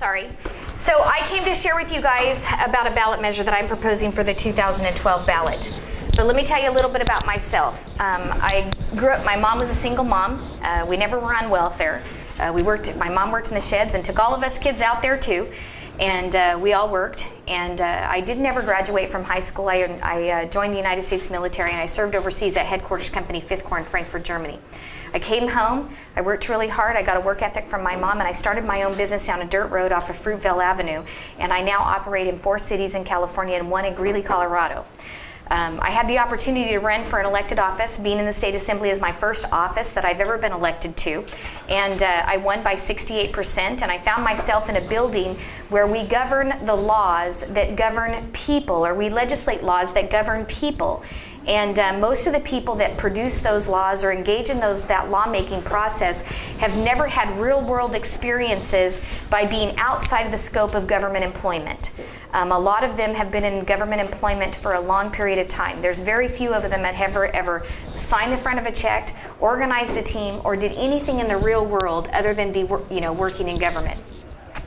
sorry. So I came to share with you guys about a ballot measure that I'm proposing for the 2012 ballot. But let me tell you a little bit about myself. I grew up, my mom was a single mom. We never were on welfare. My mom worked in the sheds and took all of us kids out there too. And we all worked. And I did never graduate from high school. I joined the United States military and I served overseas at Headquarters Company 5th Corps in Frankfurt, Germany. I came home, I worked really hard, I got a work ethic from my mom, and I started my own business down a dirt road off of Fruitvale Avenue. And I now operate in 4 cities in California and 1 in Greeley, Colorado. I had the opportunity to run for an elected office. Being in the state assembly is my first office that I've ever been elected to. And I won by 68%, and I found myself in a building where we govern the laws that govern people, or we legislate laws that govern people. And most of the people that produce those laws or engage in that lawmaking process have never had real-world experiences by being outside of the scope of government employment. A lot of them have been in government employment for a long period of time. There's very few of them that have ever signed the front of a check, organized a team, or did anything in the real world other than be working in government.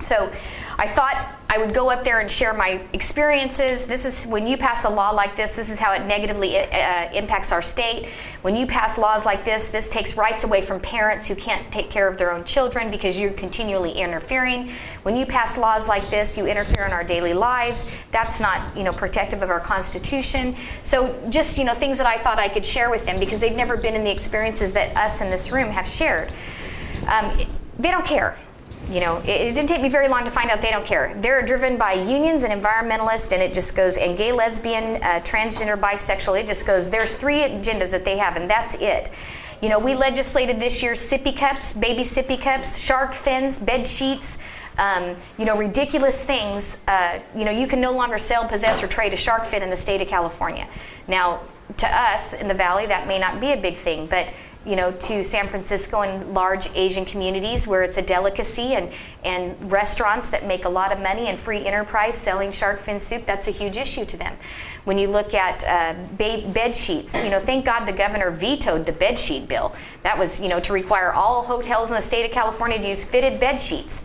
So I thought I would go up there and share my experiences. This is when you pass a law like this is how it negatively impacts our state. When you pass laws like this takes rights away from parents who can't take care of their own children because you're continually interfering. When you pass laws like this, you interfere in our daily lives. That's not, protective of our Constitution. So just, things that I thought I could share with them because they've never been in the experiences that us in this room have shared. They don't care. It didn't take me very long to find out they don't care. They're driven by unions and environmentalists, and it just goes, and gay, lesbian, transgender, bisexual, it just goes, there's 3 agendas that they have, and that's it. We legislated this year sippy cups, baby sippy cups, shark fins, bed sheets, ridiculous things. You can no longer sell, possess, or trade a shark fin in the state of California. Now, to us in the Valley, that may not be a big thing, but to San Francisco and large Asian communities where it's a delicacy, and restaurants that make a lot of money and free enterprise selling shark fin soup, that's a huge issue to them. When you look at bed sheets, thank God the governor vetoed the bed sheet bill. That was, to require all hotels in the state of California to use fitted bed sheets.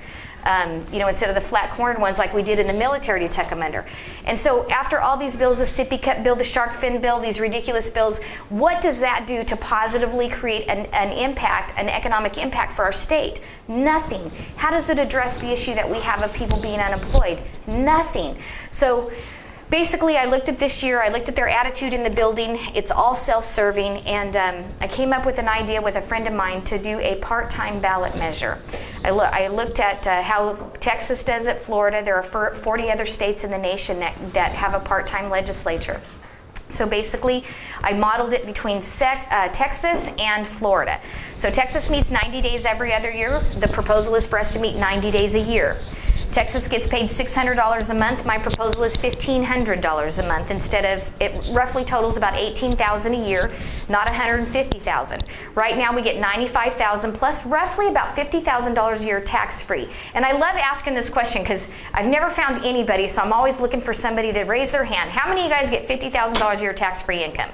Instead of the flat-cornered ones like we did in the military to tuck them under. And so after all these bills, the sippy cup bill, the shark fin bill, these ridiculous bills, what does that do to positively create an economic impact for our state? Nothing. How does it address the issue that we have of people being unemployed? Nothing. So basically, I looked at this year, I looked at their attitude in the building. It's all self-serving, and I came up with an idea with a friend of mine to do a part-time ballot measure. I looked at how Texas does it, Florida. There are 40 other states in the nation that have a part-time legislature. So basically, I modeled it between Texas and Florida. So Texas meets 90 days every other year. The proposal is for us to meet 90 days a year. Texas gets paid $600 a month. My proposal is $1,500 a month instead of, it roughly totals about $18,000 a year, not $150,000. Right now we get $95,000 plus roughly about $50,000 a year tax-free. And I love asking this question because I've never found anybody, so I'm always looking for somebody to raise their hand. How many of you guys get $50,000 a year tax-free income?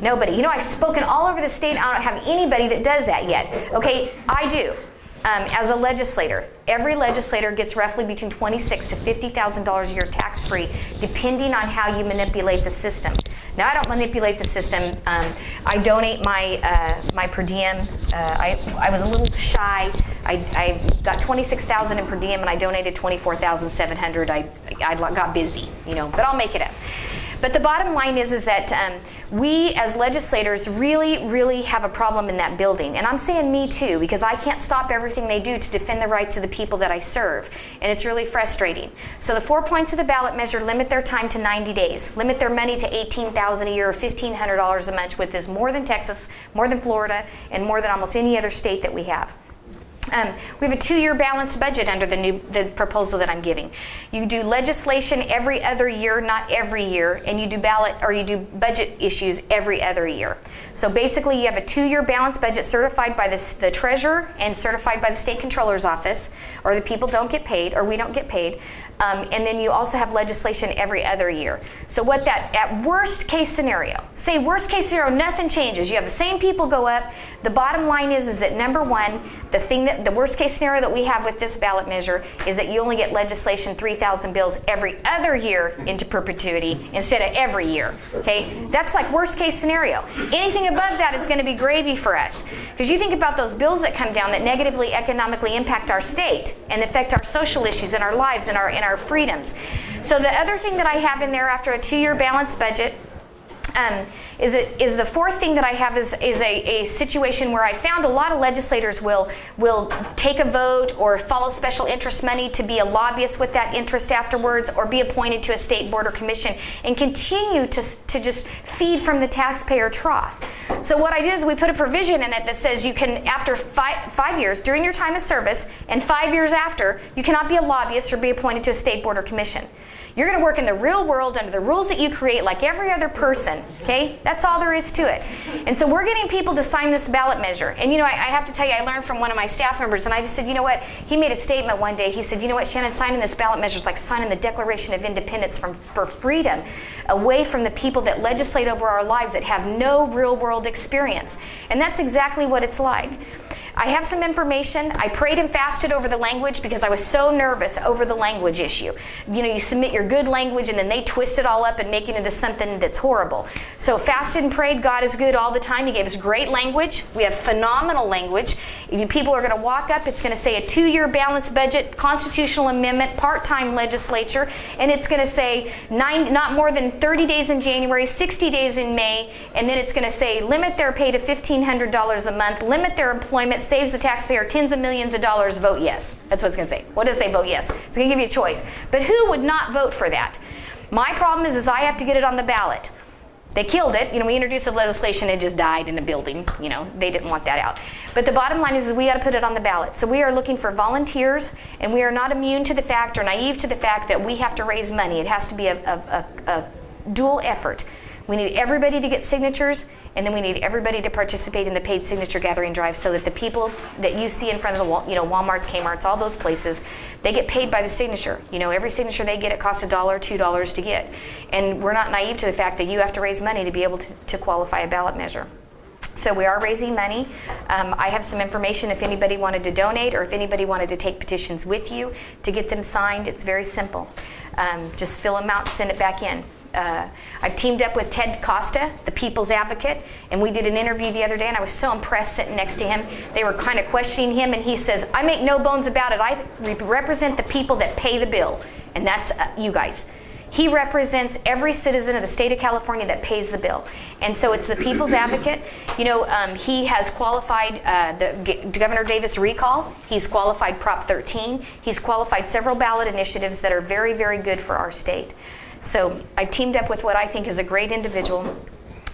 Nobody. I've spoken all over the state. I don't have anybody that does that yet. Okay, I do. As a legislator, every legislator gets roughly between $26,000 to $50,000 a year tax-free, depending on how you manipulate the system. Now, I don't manipulate the system. I donate my per diem. I was a little shy. I got $26,000 in per diem, and I donated $24,700. I got busy, but I'll make it up. But the bottom line is that we as legislators really have a problem in that building. And I'm saying me too, because I can't stop everything they do to defend the rights of the people that I serve. And it's really frustrating. So the 4 points of the ballot measure limit their time to 90 days, limit their money to $18,000 a year or $1,500 a month, which is more than Texas, more than Florida, and more than almost any other state that we have. We have a 2-year balanced budget under the proposal that I'm giving. You do legislation every other year, not every year, and you do budget issues every other year. So basically, you have a 2-year balanced budget certified by the treasurer and certified by the state controller's office, or the people don't get paid, or we don't get paid. And then you also have legislation every other year. So what that, at worst case scenario, say worst case scenario, nothing changes. You have the same people go up. The bottom line is that number one, the thing that the worst case scenario that we have with this ballot measure is that you only get legislation 3,000 bills every other year into perpetuity instead of every year. Okay, that's like worst case scenario. Anything above that is going to be gravy for us, because you think about those bills that come down that negatively economically impact our state and affect our social issues and our lives and our freedoms. So the other thing that I have in there after a 2-year balanced budget is the fourth thing that I have is a situation where I found a lot of legislators will take a vote or follow special interest money to be a lobbyist with that interest afterwards, or be appointed to a state board or commission and continue to just feed from the taxpayer trough. So what I did is we put a provision in it that says you can, after five years, during your time of service, and 5 years after, you cannot be a lobbyist or be appointed to a state board or commission. You're going to work in the real world under the rules that you create like every other person, okay? That's all there is to it. And so we're getting people to sign this ballot measure. And you know, I have to tell you, I learned from one of my staff members, and I just said, you know what? He made a statement one day. He said, you know what, Shannon, signing this ballot measure is like signing the Declaration of Independence for freedom away from the people that legislate over our lives that have no real world experience. And that's exactly what it's like. I have some information. I prayed and fasted over the language because I was so nervous over the language issue. You know, you submit your good language and then they twist it all up and make it into something that's horrible. So fasted and prayed. God is good all the time. He gave us great language. We have phenomenal language. People are going to walk up. It's going to say a 2-year balanced budget, constitutional amendment, part-time legislature, and it's going to say not more than 30 days in January, 60 days in May, and then it's going to say limit their pay to $1,500 a month, limit their employment, saves the taxpayer tens of millions of dollars, vote yes. That's what it's going to say. What does it say? Vote yes. It's going to give you a choice. But who would not vote for that? My problem is I have to get it on the ballot. They killed it. You know, we introduced the legislation, it just died in a building. You know, they didn't want that out. But the bottom line is we got to put it on the ballot. So we are looking for volunteers, and we are not immune to the fact or naive to the fact that we have to raise money. It has to be a dual effort. We need everybody to get signatures, and then we need everybody to participate in the paid signature gathering drive, so that the people that you see in front of the Walmarts, Kmart's, all those places, they get paid by the signature. You know, every signature they get, it costs $1, $2 to get. And we're not naive to the fact that you have to raise money to be able to qualify a ballot measure. So we are raising money. I have some information if anybody wanted to donate, or if anybody wanted to take petitions with you to get them signed. It's very simple. Just fill them out and send it back in. I've teamed up with Ted Costa, the People's Advocate, and we did an interview the other day, and I was so impressed sitting next to him. They were kind of questioning him, and he says, I make no bones about it. I represent the people that pay the bill, and that's you guys. He represents every citizen of the state of California that pays the bill. And so it's the People's Advocate. You know, he has qualified the Governor Davis recall. He's qualified Prop 13. He's qualified several ballot initiatives that are very, very good for our state. So I teamed up with what I think is a great individual,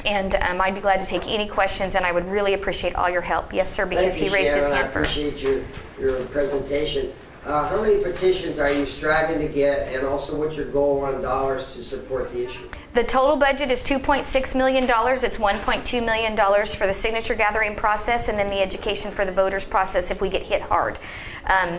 and I'd be glad to take any questions, and I would really appreciate all your help. Yes, sir, because he raised his hand first. I appreciate your presentation. How many petitions are you striving to get, and also what's your goal on dollars to support the issue? The total budget is $2.6 million. It's $1.2 million for the signature gathering process, and then the education for the voters process if we get hit hard.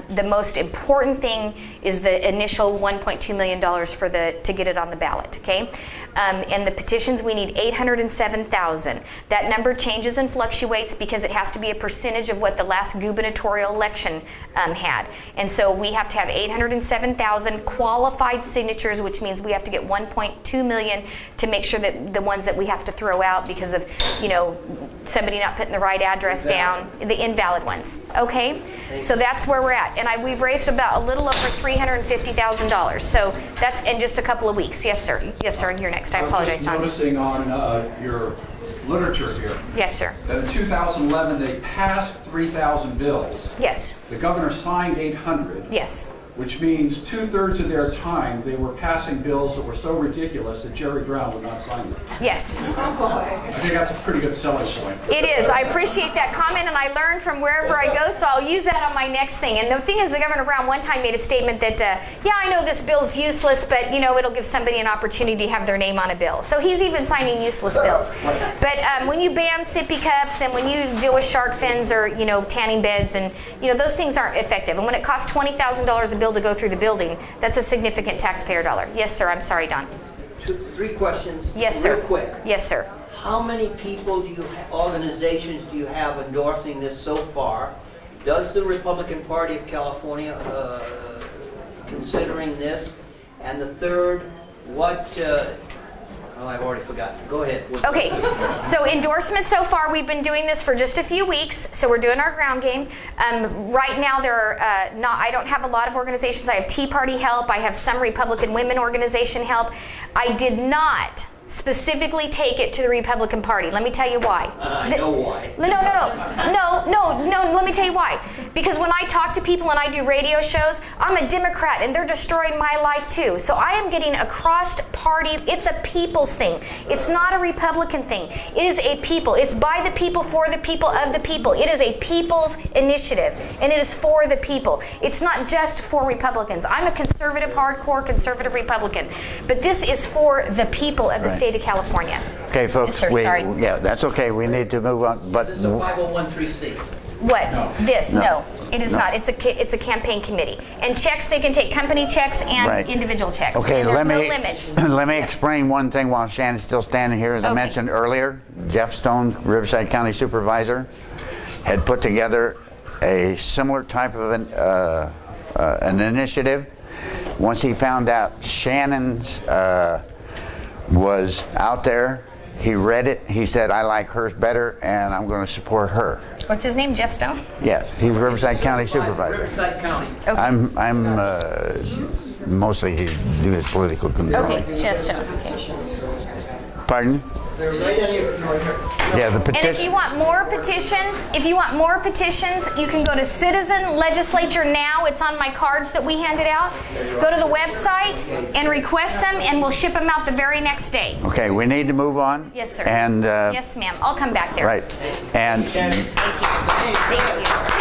The most important thing is the initial $1.2 million to get it on the ballot, okay? And the petitions, we need 807,000. That number changes and fluctuates because it has to be a percentage of what the last gubernatorial election had. And so we have to have 807,000 qualified signatures, which means we have to get 1.2 million to make sure that the ones that we have to throw out because of, you know, somebody not putting the right address down, the invalid ones, okay? So that's where we're at. And we've raised about a little over $350,000. So that's in just a couple of weeks. Yes, sir. Yes, sir. You're next. I apologize, Tom. I was noticing on your literature here. Yes, sir. That in 2011 they passed 3,000 bills. Yes. The governor signed 800. Yes. Which means 2/3 of their time they were passing bills that were so ridiculous that Jerry Brown would not sign them. Yes. I think that's a pretty good selling point. It is. I appreciate that comment, and I learned from wherever I go, so I'll use that on my next thing. And the thing is, the Governor Brown one time made a statement that, yeah, I know this bill's useless, but, you know, it'll give somebody an opportunity to have their name on a bill. So he's even signing useless bills. But when you ban sippy cups and when you deal with shark fins or, you know, tanning beds, and, you know, those things aren't effective. And when it costs $20,000 a bill to go through the building, that's a significant taxpayer dollar. Yes, sir. I'm sorry, Don. 3 questions. Yes, sir. Real quick. Yes, sir. How many people organizations do you have endorsing this so far? Does the Republican Party of California considering this? And the third, what, oh, I've already forgotten. Go ahead. Okay, so endorsements so far, we've been doing this for just a few weeks, so we're doing our ground game. Right now, there are I don't have a lot of organizations. I have Tea Party help. I have some Republican women organization help. I did not specifically take it to the Republican Party. Let me tell you why. I know why. No, let me tell you why. Because when I talk to people and I do radio shows, I'm a Democrat and they're destroying my life too. So I am getting a cross-party, it's a people's thing. It's not a Republican thing. It is a people. It's by the people, for the people, of the people. It is a people's initiative and it is for the people. It's not just for Republicans. I'm a conservative, hardcore conservative Republican. But this is for the people of the state of California. Okay, folks, Yes, sir, sorry. yeah, that's okay. We need to move on. But Is this a 501(c)(3)? What? No. This? No, it is No. not. It's a campaign committee. And checks, they can take company checks and Right. individual checks. okay, and there's let no me limits. let me explain one thing while Shannon's still standing here. As I Okay. mentioned earlier, Jeff Stone, Riverside County Supervisor, had put together a similar type of an initiative. Once he found out Shannon's was out there, he read it. He said, "I like hers better, and I'm going to support her." What's his name? Jeff Stone? Yes, he's Riverside County Supervisor. Riverside County. Okay. I'm mostly he do his political control. Okay, Jeff Stone. Okay. Pardon? Yeah, the And petition. if you want more petitions, you can go to Citizen Legislature Now. It's on my cards that we handed out. Go to the website and request them, and we'll ship them out the very next day. Okay, we need to move on. Yes, sir. And Yes, ma'am. I'll come back there. right, and Thank you. Thank you.